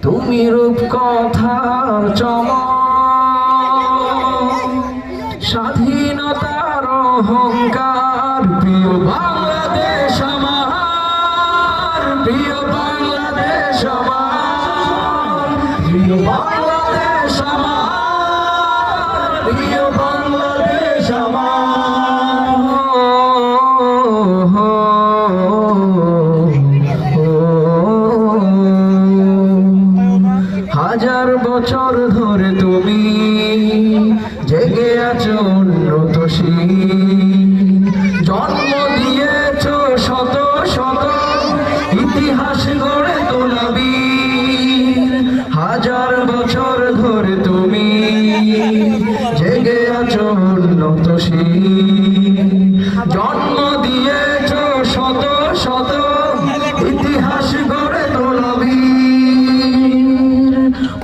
তুমি রূপ কথার চমক, স্বাধীনতার অহংকার, প্রিয় বাংলাদেশ আমার, প্রিয় বাংলাদেশ আমার, প্রিয় বাংলাদেশ আমার, প্রিয় বাংলাদেশ আমার। হাজার বছর ধরে তুমি জেগে আছো উন্নতশী, জন্ম দিয়েছ শত শত ইতিহাস গড়ে তোলাবি। হাজার বছর ধরে তুমি জেগে আছো উন্নতশী, জন্ম দিয়েছ শত শত ইতিহাস গড়ে তোলাবি।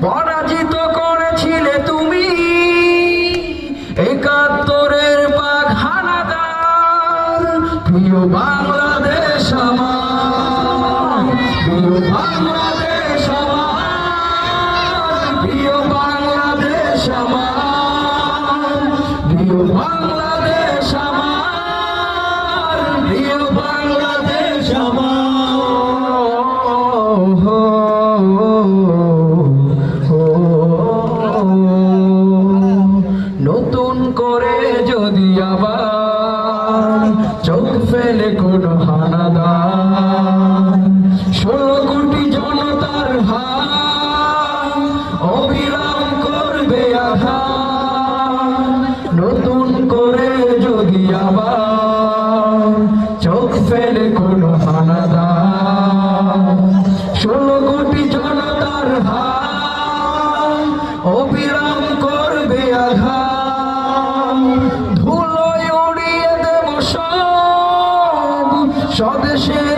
পরাজিত করেছিলে তুমি একাত্তরের পাক হানাদার, প্রিয় বাংলাদেশ আমার, প্রিয় বাংলাদেশ আমার, প্রিয় বাংলাদেশ আমার, প্রিয় বাংলাদেশ আমার, প্রিয় বাংলাদেশ আমার। নতুন করে যদি আবার চোখ ফেলে কোনো হানাদার, 16 কোটি জনতার হাত অবিরাম করবে আঘাত। নতুন করে যদি আবার চোখ ফেলে কোনো হানাদার, 16 কোটি জনতার হাত অবিরাম করবে আঘাত। ধুলোয় উড়িয়ে দেব সব স্বদেশের